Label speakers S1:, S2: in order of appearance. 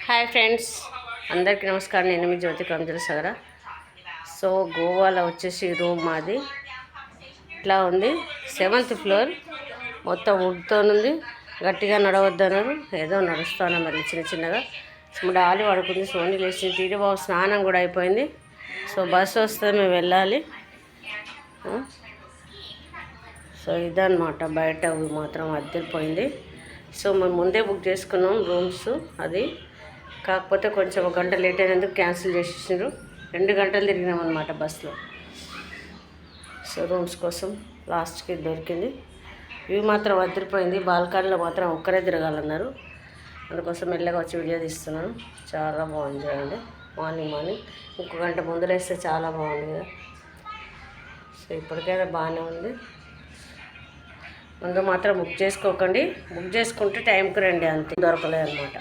S1: Hi friends, అందరికీ నమస్కారం. నేను మీ జ్యోతి కంజల సగర. సో గోవాలో వచ్చేసి రూమ్ మాది ఇట్లా ఉంది. 7th ఫ్లోర్, మొత్తం వుడ్తో ఉంది. గట్టిగా నడవద్దన్నారు, ఏదో నడుస్తాను మరి చిన్న చిన్నగా. సో డాలి పడుకుంది, సోనీ లేచి టీడీ బాబు స్నానం కూడా అయిపోయింది. సో బస్సు వస్తే మేము వెళ్ళాలి. సో ఇదన్నమాట, బయట మాత్రం అద్దరిపోయింది. సో మేము ముందే బుక్ చేసుకున్నాం రూమ్స్. అది కాకపోతే కొంచెం 1 గంట లేట్ అయినందుకు క్యాన్సిల్ చేసేసారు. 2 గంటలు తిరిగినామన్నమాట బస్సులో. సో రూమ్స్ కోసం లాస్ట్కి దొరికింది. వ్యూ మాత్రం అద్దరిపోయింది. బాల్కనీలో మాత్రం ఒక్కరే తిరగాలన్నారు, అందుకోసం మెల్లగా వచ్చి వీడియో తీస్తున్నాను. చాలా బాగుంది చూడండి. మార్నింగ్ 1 గంట ముందు లేస్తే చాలా బాగుంది కదా. సో ఇప్పటికైనా బాగానే ఉంది. ముందు మాత్రం బుక్ చేసుకోకండి, బుక్ చేసుకుంటే టైంకి రండి, అంతే. దొరకలేదు అనమాట.